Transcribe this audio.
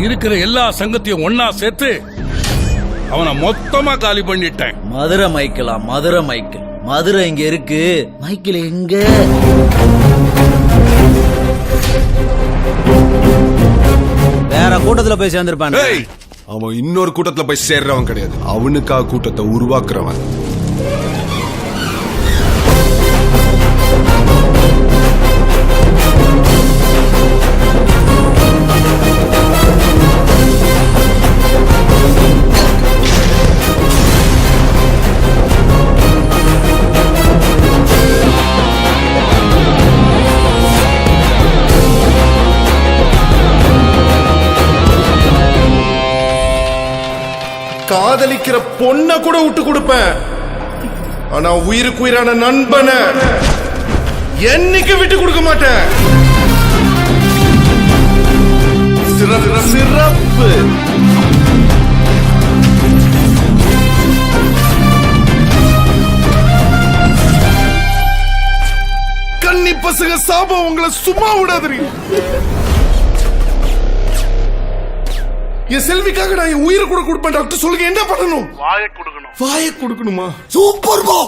இருக்கிற எல்லா சங்கத்தையும் ஒன்னா சேர்த்து அவனை மொத்தமா காலி பண்ணிட்டேன். மதுரை மைக்கிளா? மதுரை மைக்கிள்? மதுரை இங்க இருக்கு, மைக்கிள் எங்க? வேற கூட்டத்துல போய் சேர்ந்திருப்பான். அவன் இன்னொரு கூட்டத்துல போய் சேர்றவன் கிடையாது, அவனுக்காக கூட்டத்தை உருவாக்குறவன். காதலிக்கிற பொண்ண கூட விட்டு கொடுப்பேன், ஆனா உயிருக்கு உயிரான நண்பனை என்னைக்கு விட்டு கொடுக்க மாட்டேன். சிறப்பு. கன்னி பசங்க சாபம் உங்களை சும்மா விடாதீங்க. என் செல்விக்காக நான் என் உயிரை கூட கொடுப்பேன் டாக்டர். சொல்லுங்க என்ன பண்ணணும்? வாயை கொடுக்கணும். வாயை கொடுக்கணுமா? சூப்பர் பா.